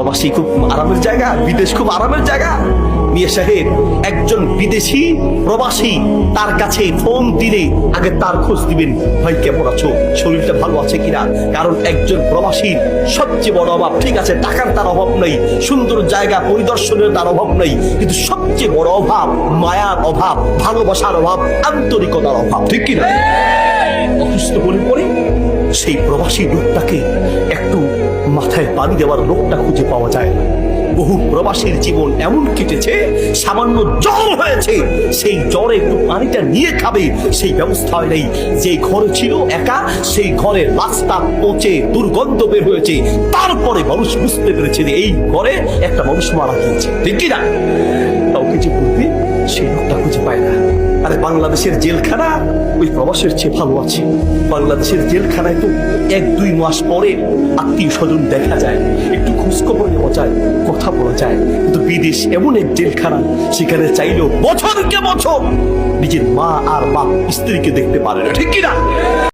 প্রবাসী খুব আরামের জায়গা, বিদেশ খুব আরামের জায়গা। মিয়া সাহেব, একজন বিদেশি প্রবাসী তার কাছে ফোন দিলে আগে তার খোঁজ দিবেন, ভাই কেমন আছো, শরীরটা ভালো আছে কিনা। কারণ একজন প্রবাসীর সবচেয়ে বড় অভাব, ঠিক আছে টাকার তার অভাব নাই, সুন্দর জায়গা পরিদর্শনের তার অভাব নাই, কিন্তু সবচেয়ে বড় অভাব মায়ার অভাব, ভালোবাসার অভাব, আন্তরিকতার অভাব, ঠিক কিনা? অসুস্থ হলে পরে সেই প্রবাসী লোকটাকে একটু মাথায় পানি দেওয়ার লোকটা খুঁজে পাওয়া যায় না। বহু প্রবাসীর জীবন এমন কেটেছে, সামান্য জ্বর হয়েছে, সেই জ্বরে একটু পানিটা নিয়ে খাবে সেই ব্যবস্থা নেই। যে ঘরে ছিল একা, সেই ঘরে রাস্তা পচে দুর্গন্ধ বের হয়েছে, তারপরে মানুষ বুঝতে পেরেছে যে এই ঘরে একটা মানুষ মারা গিয়েছে, ঠিক কিনা? কাউকে যে বলবে সেই লোকটা খুঁজে পায় না। আরে বাংলাদেশের জেলখানা ওই প্রবাসের চেয়ে ভালো আছে। বাংলাদেশের জেলখানায় তো 1-2 মাস পরে আত্মীয় স্বজন দেখা যায়, একটু খোঁজখবর নেওয়া যায়, কথা বলা যায়। কিন্তু বিদেশ এমন এক জেলখানা, সেখানে চাইলেও বছরকে বছর নিজের মা আর বাপ স্ত্রীকে দেখতে পারে না, ঠিক কিনা?